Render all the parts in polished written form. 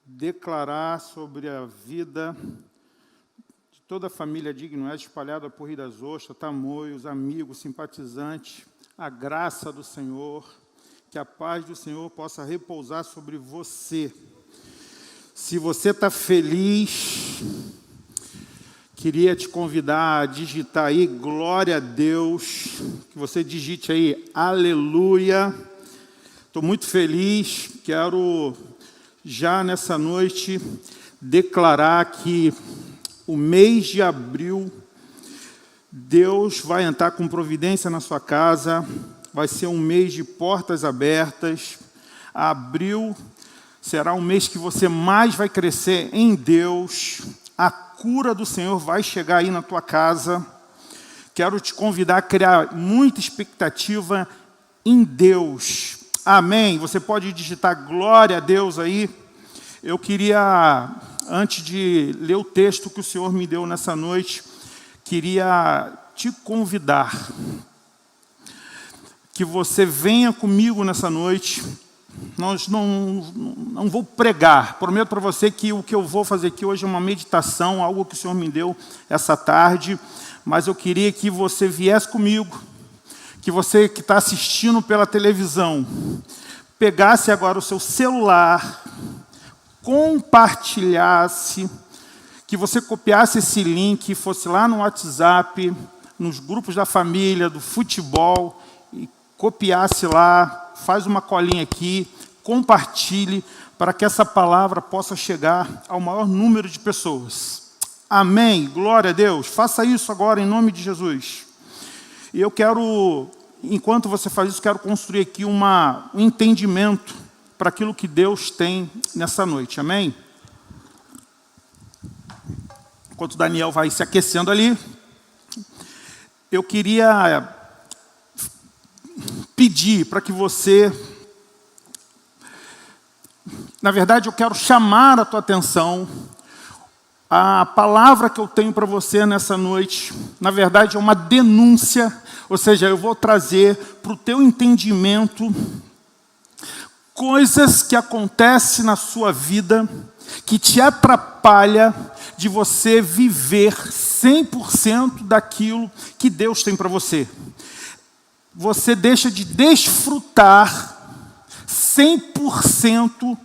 declarar sobre a vida de toda a família Digno espalhada por Rio das Ostras, Tamoios, amigos, simpatizantes, a graça do Senhor, que a paz do Senhor possa repousar sobre você. Se você está feliz, queria te convidar a digitar aí, glória a Deus, que você digite aí, aleluia. Estou muito feliz, quero já nessa noite declarar que o mês de abril, Deus vai entrar com providência na sua casa, vai ser um mês de portas abertas. Abril será um mês que você mais vai crescer em Deus, a cura do Senhor vai chegar aí na tua casa. Quero te convidar a criar muita expectativa em Deus. Amém? Você pode digitar glória a Deus aí. Eu queria, antes de ler o texto que o Senhor me deu nessa noite, queria te convidar que você venha comigo nessa noite. Nós não vou pregar, prometo para você que o que eu vou fazer aqui hoje é uma meditação, algo que o Senhor me deu essa tarde, mas eu queria que você viesse comigo, que você que está assistindo pela televisão, pegasse agora o seu celular, compartilhasse, que você copiasse esse link, fosse lá no WhatsApp, nos grupos da família, do futebol, e copiasse lá, faz uma colinha aqui, compartilhe, para que essa palavra possa chegar ao maior número de pessoas. Amém? Glória a Deus. Faça isso agora em nome de Jesus. E eu quero, enquanto você faz isso, quero construir aqui um entendimento para aquilo que Deus tem nessa noite. Amém? Enquanto o Daniel vai se aquecendo ali, eu queria pedir para que você... Na verdade, eu quero chamar a tua atenção. A palavra que eu tenho para você nessa noite, na verdade, é uma denúncia. Ou seja, eu vou trazer para o teu entendimento coisas que acontecem na sua vida que te atrapalha de você viver 100% daquilo que Deus tem para você. Você deixa de desfrutar 100%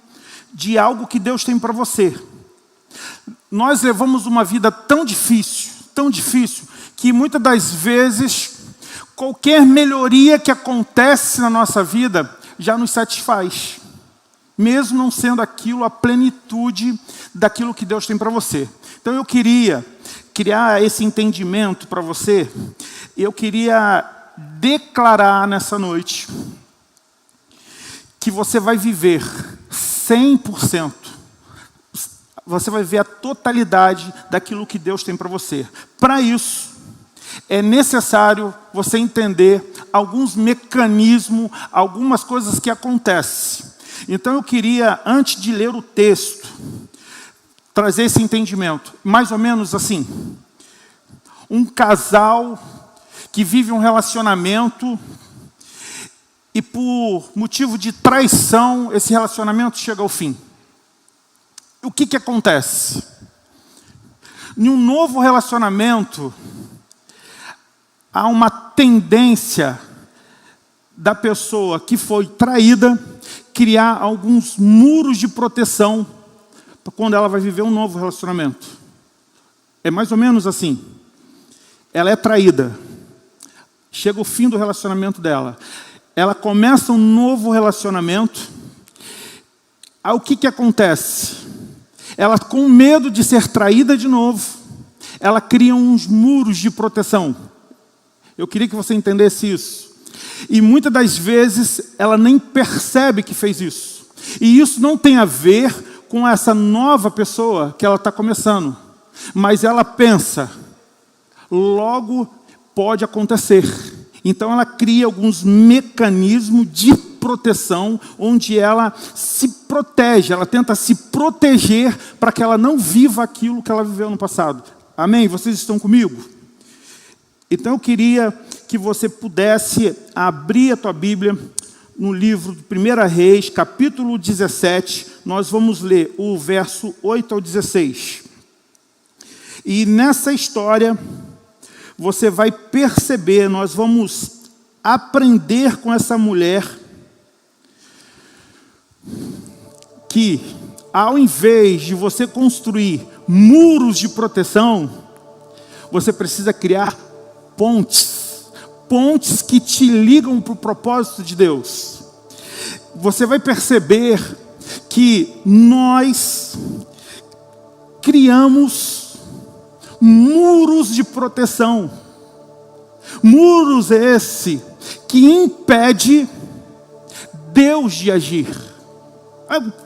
de algo que Deus tem para você. Nós levamos uma vida tão difícil, que muitas das vezes, qualquer melhoria que acontece na nossa vida já nos satisfaz, mesmo não sendo aquilo a plenitude daquilo que Deus tem para você. Então eu queria criar esse entendimento para você, eu queria declarar nessa noite que você vai viver 100%, você vai ver a totalidade daquilo que Deus tem para você. Para isso, é necessário você entender alguns mecanismos, algumas coisas que acontecem. Então eu queria, antes de ler o texto, trazer esse entendimento. Mais ou menos assim, um casal que vive um relacionamento e por motivo de traição, esse relacionamento chega ao fim. O que acontece? Em um novo relacionamento, há uma tendência da pessoa que foi traída criar alguns muros de proteção quando ela vai viver um novo relacionamento. É mais ou menos assim. Ela é traída. Chega o fim do relacionamento dela. Ela começa um novo relacionamento. Aí o que acontece? Ela, com medo de ser traída de novo, ela cria uns muros de proteção. Eu queria que você entendesse isso. E muitas das vezes ela nem percebe que fez isso. E isso não tem a ver com essa nova pessoa que ela está começando. Mas ela pensa, logo pode acontecer. Então ela cria alguns mecanismos de proteção, onde ela se protege, ela tenta se proteger para que ela não viva aquilo que ela viveu no passado. Amém? Vocês estão comigo? Então eu queria que você pudesse abrir a tua Bíblia no livro de 1 Reis, capítulo 17, nós vamos ler o verso 8 ao 16. E nessa história, você vai perceber, nós vamos aprender com essa mulher, que ao invés de você construir muros de proteção, você precisa criar pontes. Pontes que te ligam para o propósito de Deus. Você vai perceber que nós criamos muros de proteção. Muros esse que impede Deus de agir.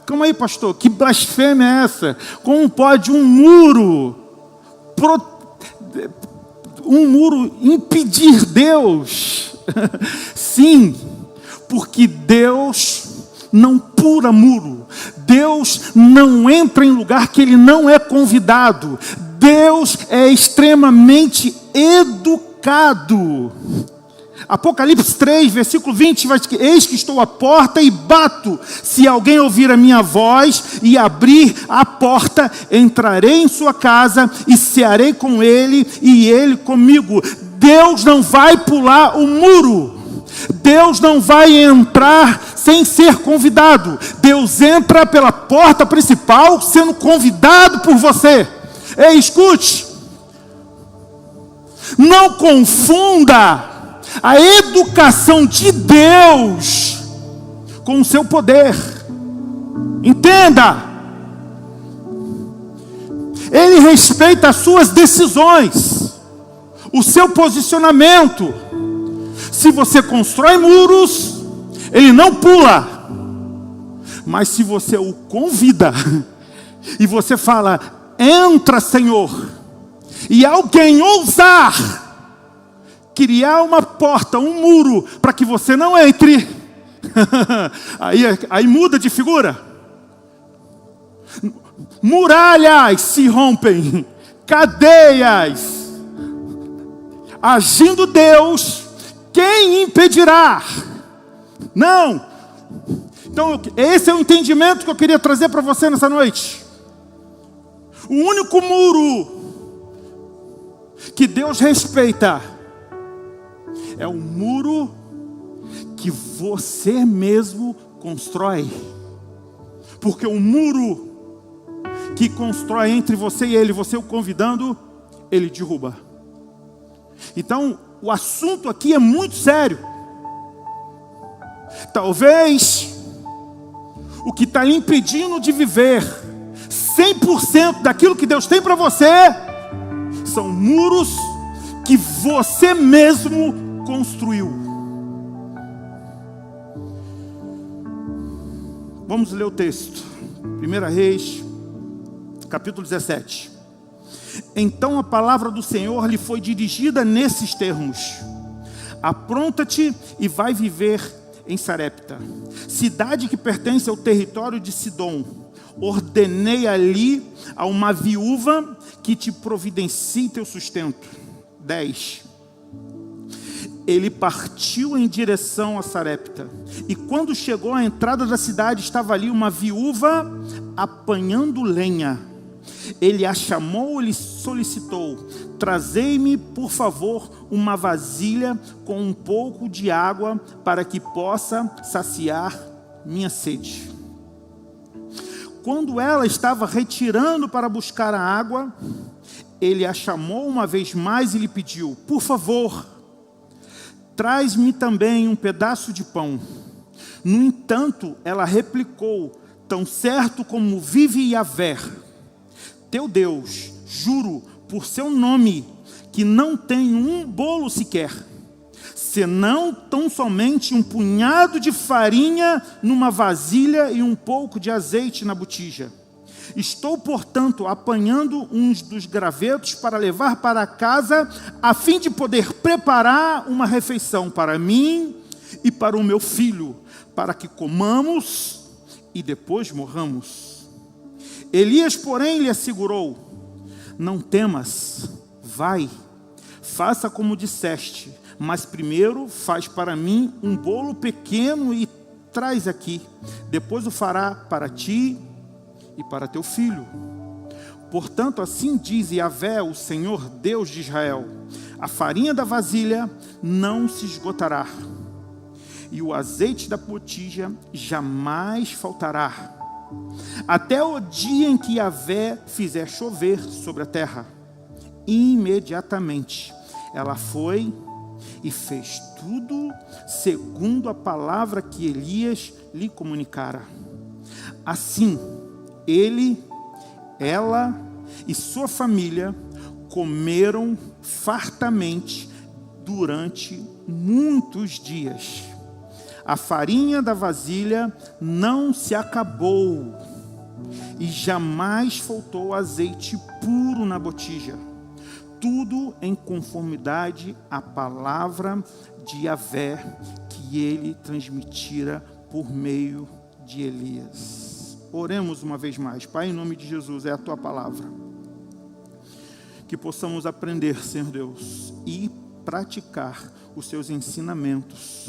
Calma aí, pastor, que blasfêmia é essa? Como pode um muro impedir Deus? Sim, porque Deus não pula muro. Deus não entra em lugar que Ele não é convidado. Deus é extremamente educado. Apocalipse 3, versículo 20, vai dizer: eis que estou à porta e bato. Se alguém ouvir a minha voz e abrir a porta, entrarei em sua casa e cearei com ele e ele comigo. Deus não vai pular o muro. Deus não vai entrar sem ser convidado. Deus entra pela porta principal sendo convidado por você. Ei, escute. Não confunda a educação de Deus com o seu poder. Entenda. Ele respeita as suas decisões, o seu posicionamento. Se você constrói muros, Ele não pula. Mas se você o convida e você fala: entra, Senhor, e alguém ousar criar uma porta, um muro, para que você não entre, aí muda de figura. Muralhas se rompem, cadeias. Agindo Deus, quem impedirá? Não. Então, esse é o entendimento que eu queria trazer para você nessa noite. O único muro que Deus respeita é o muro que você mesmo constrói. Porque o muro que constrói entre você e Ele, você o convidando, Ele derruba. Então, o assunto aqui é muito sério. Talvez o que está impedindo de viver 100% daquilo que Deus tem para você são muros que você mesmo construiu. Vamos ler o texto. 1 Reis, capítulo 17. Então a palavra do Senhor lhe foi dirigida nesses termos: apronta-te e vai viver em Sarepta, cidade que pertence ao território de Sidom. Ordenei ali a uma viúva que te providencie teu sustento. 10. Ele partiu em direção a Sarepta, e quando chegou à entrada da cidade, estava ali uma viúva apanhando lenha. Ele a chamou e lhe solicitou: trazei-me, por favor, uma vasilha com um pouco de água, para que possa saciar minha sede. Quando ela estava retirando para buscar a água, ele a chamou uma vez mais e lhe pediu: por favor, traz-me também um pedaço de pão. No entanto, ela replicou: tão certo como vive Yahvé, teu Deus, juro por seu nome, que não tenho um bolo sequer, senão tão somente um punhado de farinha numa vasilha e um pouco de azeite na botija. Estou, portanto, apanhando uns dos gravetos para levar para casa, a fim de poder preparar uma refeição para mim e para o meu filho, para que comamos e depois morramos. Elias, porém, lhe assegurou: não temas, vai, faça como disseste, mas primeiro faz para mim um bolo pequeno e traz aqui, depois o fará para ti e para teu filho. Portanto, assim diz Yahvé, o Senhor Deus de Israel: a farinha da vasilha não se esgotará, e o azeite da botija jamais faltará, até o dia em que Yahvé fizer chover sobre a terra. Imediatamente ela foi e fez tudo segundo a palavra que Elias lhe comunicara. Assim, ela e sua família comeram fartamente durante muitos dias. A farinha da vasilha não se acabou, e jamais faltou azeite puro na botija. Tudo em conformidade à palavra de Yahvé que ele transmitira por meio de Elias. Oremos uma vez mais. Pai, em nome de Jesus, é a tua palavra. Que possamos aprender, Senhor Deus, e praticar os seus ensinamentos.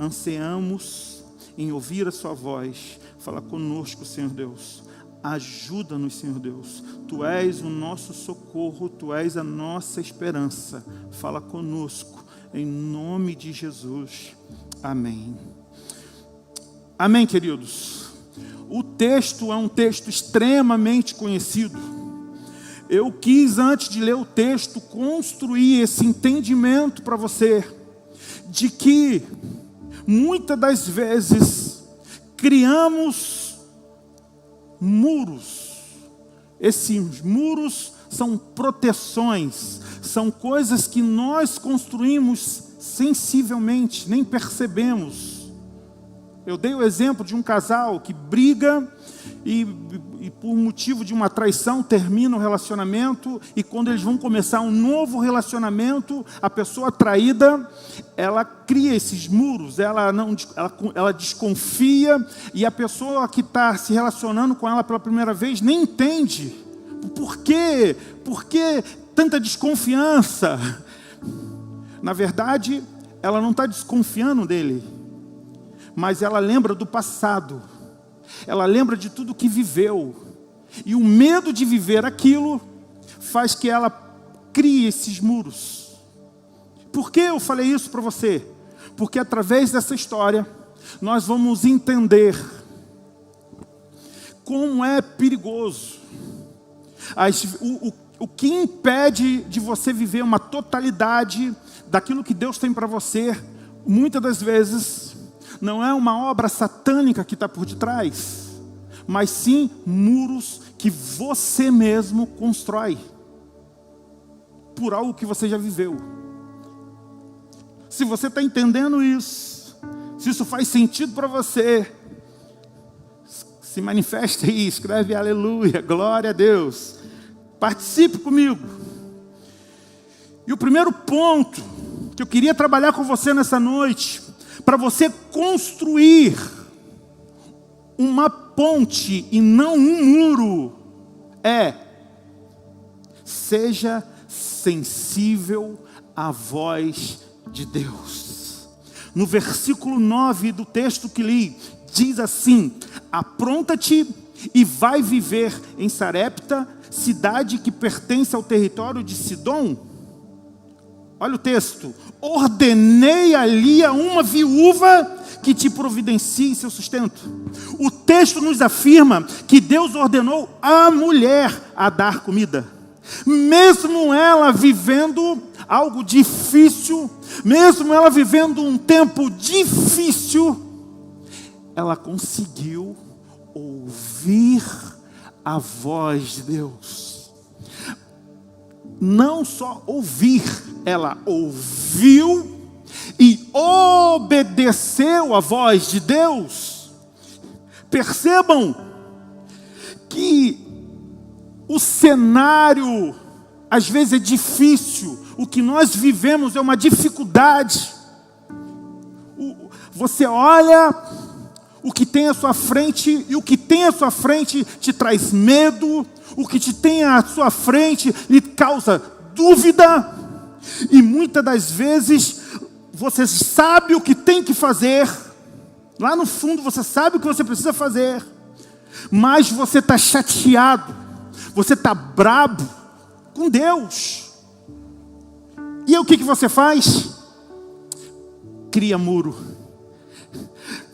Ansiamos em ouvir a sua voz. Fala conosco, Senhor Deus. Ajuda-nos, Senhor Deus. Tu és o nosso socorro, Tu és a nossa esperança. Fala conosco, em nome de Jesus. Amém. Amém, queridos. O texto é um texto extremamente conhecido. Eu quis, antes de ler o texto, construir esse entendimento para você, de que, muitas das vezes, criamos muros. Esses muros são proteções, são coisas que nós construímos sensivelmente, nem percebemos. Eu dei o exemplo de um casal que briga e por motivo de uma traição termina o relacionamento, e quando eles vão começar um novo relacionamento, a pessoa traída, ela cria esses muros, ela desconfia, e a pessoa que está se relacionando com ela pela primeira vez nem entende. Por quê? Por que tanta desconfiança? Na verdade, ela não está desconfiando dele, mas ela lembra do passado. Ela lembra de tudo que viveu. E o medo de viver aquilo faz que ela crie esses muros. Por que eu falei isso para você? Porque através dessa história, nós vamos entender como é perigoso. O que impede de você viver uma totalidade daquilo que Deus tem para você, muitas das vezes, não é uma obra satânica que está por detrás, mas sim muros que você mesmo constrói, por algo que você já viveu. Se você está entendendo isso, se isso faz sentido para você, se manifeste aí, escreve aleluia, glória a Deus. Participe comigo. E o primeiro ponto que eu queria trabalhar com você nessa noite, para você construir uma ponte e não um muro, seja sensível à voz de Deus. No versículo 9 do texto que li, diz assim: apronta-te e vai viver em Sarepta, cidade que pertence ao território de Sidom. Olha o texto: ordenei ali a uma viúva que te providencie seu sustento. O texto nos afirma que Deus ordenou a mulher a dar comida. Mesmo ela vivendo algo difícil, mesmo ela vivendo um tempo difícil, ela conseguiu ouvir a voz de Deus. Não só ouvir, ela ouviu e obedeceu a voz de Deus. Percebam que o cenário às vezes é difícil, o que nós vivemos é uma dificuldade. Você olha o que tem à sua frente, e o que tem à sua frente te traz medo, o que te tem à sua frente lhe causa dúvida, e muitas das vezes você sabe o que tem que fazer, Lá no fundo você sabe o que você precisa fazer. Mas você está chateado. Você está brabo com Deus. E aí o que você faz? Cria muro.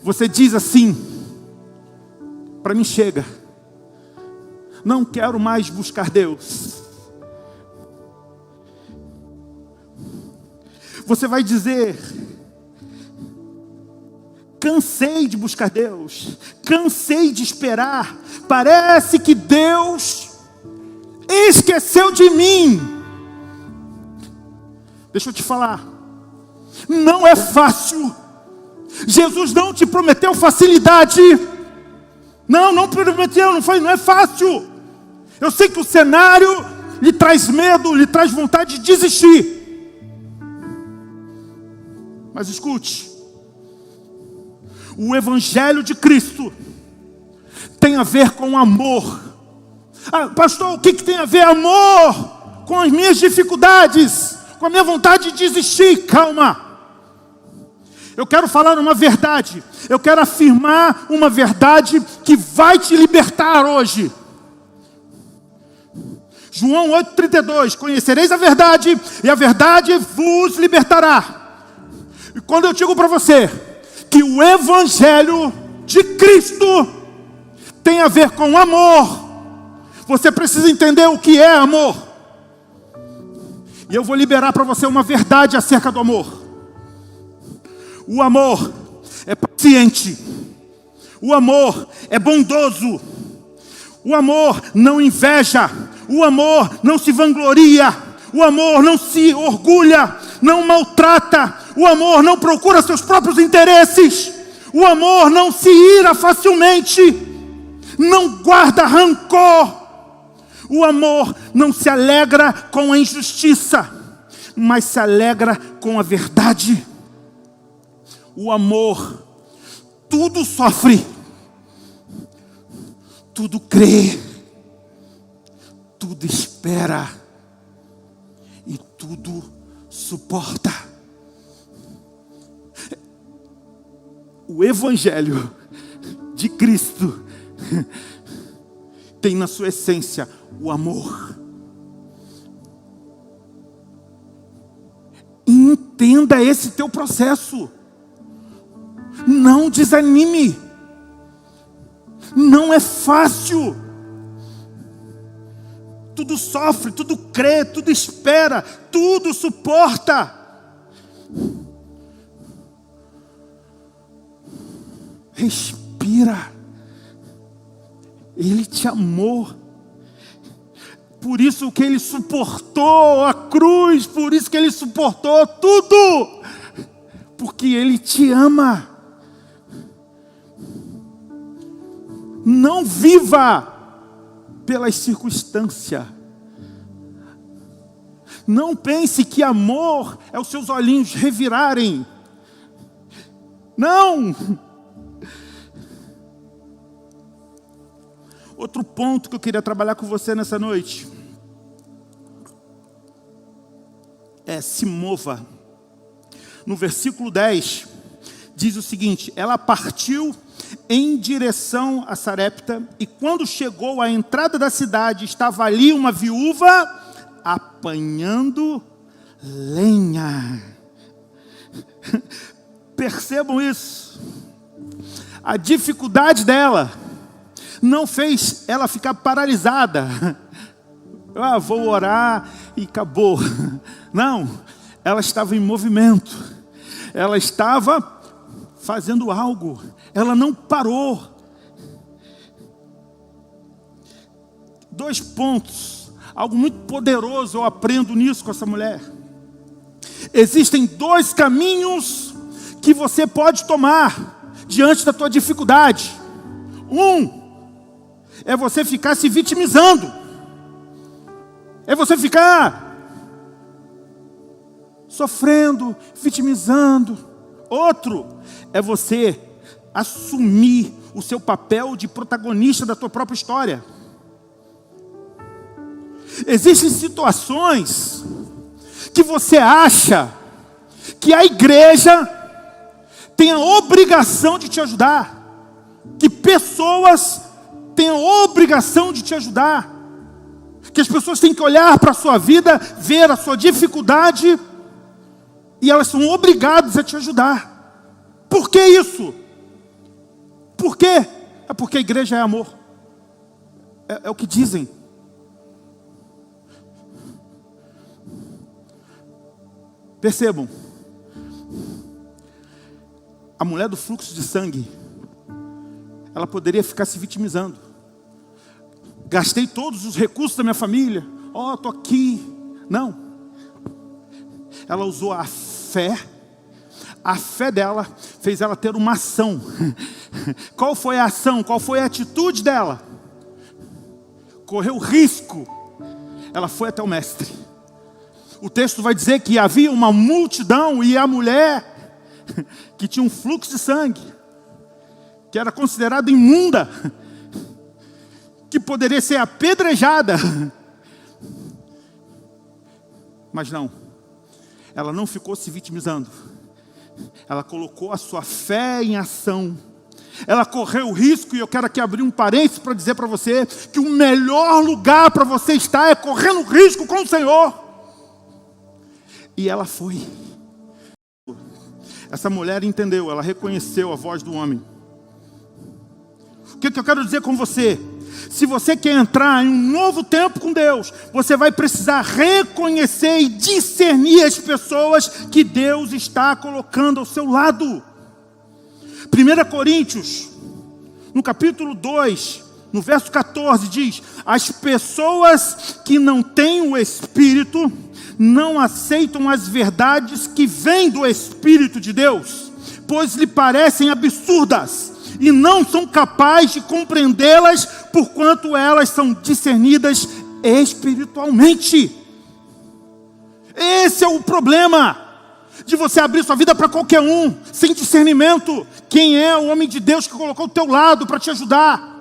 Você diz assim: para mim chega. Não quero mais buscar Deus. Você vai dizer: cansei de buscar Deus. Cansei de esperar. Parece que Deus esqueceu de mim. Deixa eu te falar. Não é fácil. Jesus não te prometeu facilidade. Não prometeu, não é fácil. Eu sei que o cenário lhe traz medo, lhe traz vontade de desistir. Mas escute. O Evangelho de Cristo tem a ver com amor. Ah, pastor, o que tem a ver amor com as minhas dificuldades, com a minha vontade de desistir? Calma. Eu quero falar uma verdade. Eu quero afirmar uma verdade que vai te libertar hoje. João 8,32. Conhecereis a verdade e a verdade vos libertará. E quando eu digo para você que o Evangelho de Cristo tem a ver com amor, você precisa entender o que é amor. E eu vou liberar para você uma verdade acerca do amor. O amor é paciente. O amor é bondoso. O amor não inveja. O amor não se vangloria. O amor não se orgulha. Não maltrata. O amor não procura seus próprios interesses. O amor não se ira facilmente. Não guarda rancor. O amor não se alegra com a injustiça, mas se alegra com a verdade. O amor tudo sofre, tudo crê, tudo espera e tudo suporta. O Evangelho de Cristo tem na sua essência o amor. Entenda esse teu processo. Não desanime. Não é fácil. Tudo sofre, tudo crê, tudo espera, tudo suporta. Respira. Ele te amou. Por isso que Ele suportou a cruz. Por isso que Ele suportou tudo. Porque Ele te ama. Não viva pelas circunstâncias. Não pense que amor é os seus olhinhos revirarem. Não. Outro ponto que eu queria trabalhar com você nessa noite é: se mova. No versículo 10 diz o seguinte: ela partiu em direção a Sarepta, e quando chegou à entrada da cidade, estava ali uma viúva apanhando lenha. Percebam isso. A dificuldade dela não fez ela ficar paralisada. Vou orar e acabou. Não, ela estava em movimento. Ela estava fazendo algo. Ela não parou. 2 pontos. Algo muito poderoso eu aprendo nisso com essa mulher. Existem 2 caminhos que você pode tomar diante da tua dificuldade. É você ficar se vitimizando. É você ficar sofrendo, vitimizando. Outro é você assumir o seu papel de protagonista da tua própria história. Existem situações que você acha que a igreja têm a obrigação de te ajudar, que pessoas têm a obrigação de te ajudar, que as pessoas têm que olhar para a sua vida, ver a sua dificuldade, e elas são obrigadas a te ajudar. Por que isso? Por quê? É porque a igreja é amor. É o que dizem. Percebam, a mulher do fluxo de sangue, ela poderia ficar se vitimizando. Gastei todos os recursos da minha família, estou aqui. Não. Ela usou a fé dela fez ela ter uma ação. Qual foi a ação? Qual foi a atitude dela? Correu risco. Ela foi até o mestre. O texto vai dizer que havia uma multidão e a mulher que tinha um fluxo de sangue, que era considerada imunda, que poderia ser apedrejada. Mas não, ela não ficou se vitimizando. Ela colocou a sua fé em ação. Ela correu o risco, e eu quero aqui abrir um parênteses para dizer para você que o melhor lugar para você estar é correndo risco com o Senhor. E ela foi. Essa mulher entendeu, ela reconheceu a voz do homem. O que eu quero dizer com você? Se você quer entrar em um novo tempo com Deus, você vai precisar reconhecer e discernir as pessoas que Deus está colocando ao seu lado. 1 Coríntios, no capítulo 2, no verso 14, diz: as pessoas que não têm o Espírito não aceitam as verdades que vêm do Espírito de Deus, pois lhe parecem absurdas, e não são capazes de compreendê-las, porquanto elas são discernidas espiritualmente. Esse é o problema de você abrir sua vida para qualquer um, sem discernimento. Quem é o homem de Deus que colocou ao teu lado para te ajudar?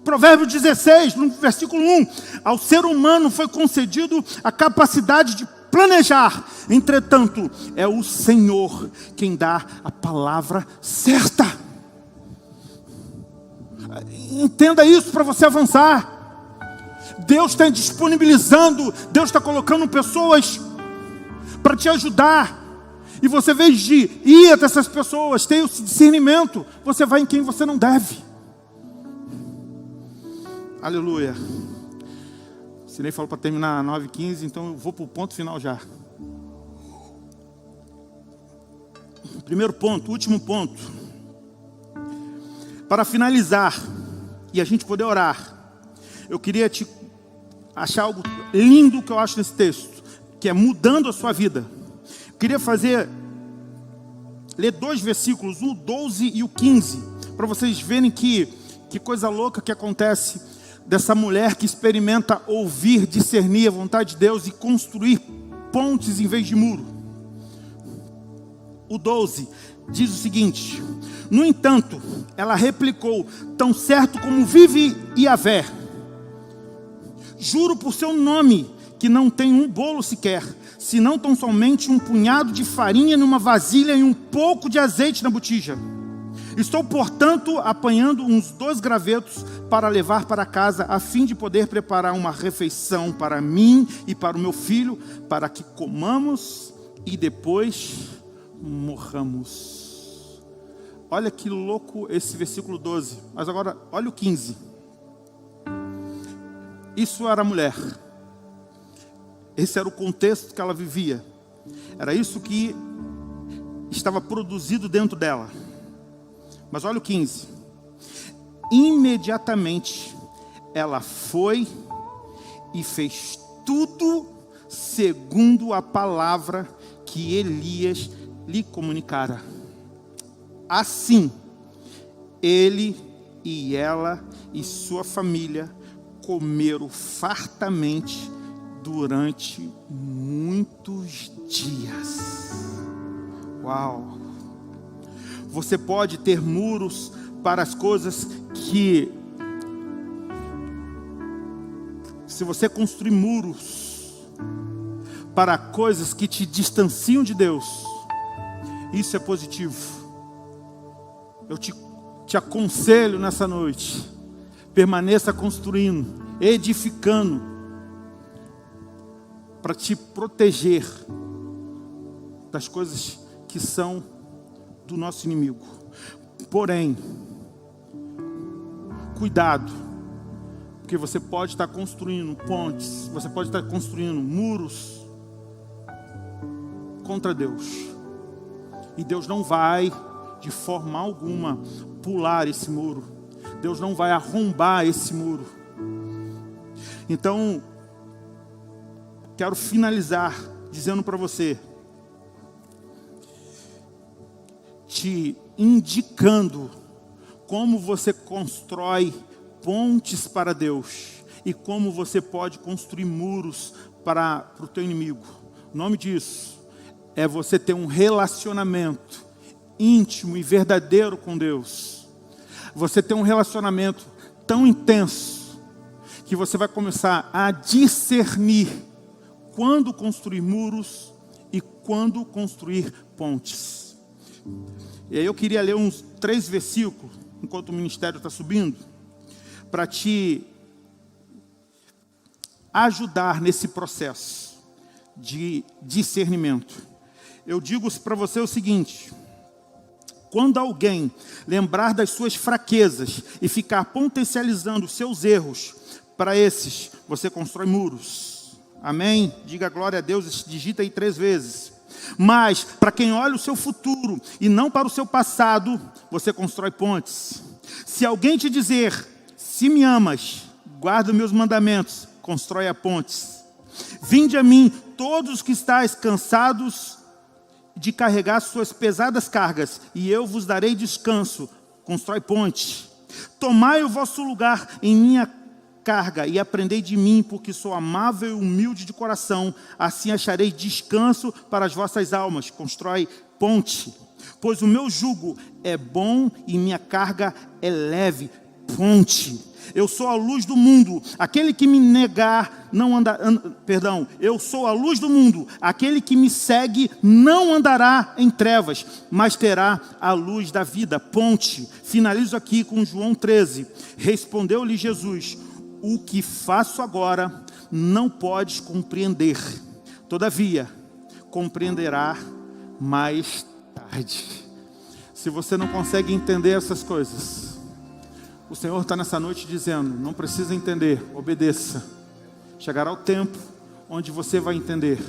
Provérbio 16, no versículo 1. Ao ser humano foi concedido a capacidade de planejar. Entretanto, é o Senhor quem dá a palavra certa. Entenda isso para você avançar. Deus está disponibilizando, Deus está colocando pessoas para te ajudar. E você, em vez de ir até essas pessoas, ter esse discernimento, você vai em quem você não deve. Aleluia. O Sinei falou para terminar 9h15, então eu vou para o ponto final já. Primeiro ponto, último ponto. Para finalizar e a gente poder orar, eu queria te achar algo lindo que eu acho nesse texto, que é mudando a sua vida. Eu queria ler 2 versículos, o 12 e o 15, para vocês verem que coisa louca que acontece dessa mulher que experimenta ouvir, discernir a vontade de Deus e construir pontes em vez de muro. O 12 diz o seguinte: no entanto, ela replicou: tão certo como vive Yahvé, juro por seu nome que não tem um bolo sequer, senão tão somente um punhado de farinha numa vasilha e um pouco de azeite na botija. Estou, portanto, apanhando uns 2 gravetos para levar para casa, a fim de poder preparar uma refeição para mim e para o meu filho, para que comamos e depois morramos. Olha que louco esse versículo 12. Mas agora, olha o 15. Isso era a mulher. Esse era o contexto que ela vivia. Era isso que estava produzido dentro dela. Mas olha o 15. Imediatamente ela foi e fez tudo segundo a palavra que Elias lhe comunicara. Assim, ele e ela e sua família comeram fartamente durante muitos dias. Uau! Você pode ter muros para as coisas que, se você construir muros para coisas que te distanciam de Deus, Isso é positivo. Eu te aconselho nessa noite, permaneça construindo, edificando, para te proteger das coisas que são do nosso inimigo. Porém, cuidado, porque você pode estar construindo pontes, você pode estar construindo muros contra Deus. E Deus não vai, de forma alguma, pular esse muro. Deus não vai arrombar esse muro. Então, quero finalizar dizendo para você, te indicando como você constrói pontes para Deus e como você pode construir muros para o teu inimigo. O nome disso é você ter um relacionamento íntimo e verdadeiro com Deus. Você ter um relacionamento tão intenso que você vai começar a discernir quando construir muros e quando construir pontes. E aí eu queria ler uns 3 versículos, enquanto o ministério está subindo, para te ajudar nesse processo de discernimento. Eu digo para você o seguinte: quando alguém lembrar das suas fraquezas e ficar potencializando os seus erros, para esses você constrói muros. Amém? Diga glória a Deus, digita aí 3 vezes. Mas, para quem olha o seu futuro e não para o seu passado, você constrói pontes. Se alguém te dizer, se me amas, guarda os meus mandamentos, constrói a pontes. Vinde a mim, todos os que estáis cansados de carregar suas pesadas cargas, e eu vos darei descanso, constrói ponte. Tomai o vosso lugar em minha carga e aprendei de mim, porque sou amável e humilde de coração, assim acharei descanso para as vossas almas, constrói ponte. Pois o meu jugo é bom e minha carga é leve, ponte. Eu sou a luz do mundo, aquele que me negar não eu sou a luz do mundo, aquele que me segue não andará em trevas, mas terá a luz da vida, ponte. Finalizo aqui com João 13, respondeu-lhe Jesus, o que faço agora não podes compreender, todavia compreenderá mais tarde. Se você não consegue entender essas coisas, o Senhor está nessa noite dizendo, não precisa entender, obedeça. Chegará o tempo onde você vai entender.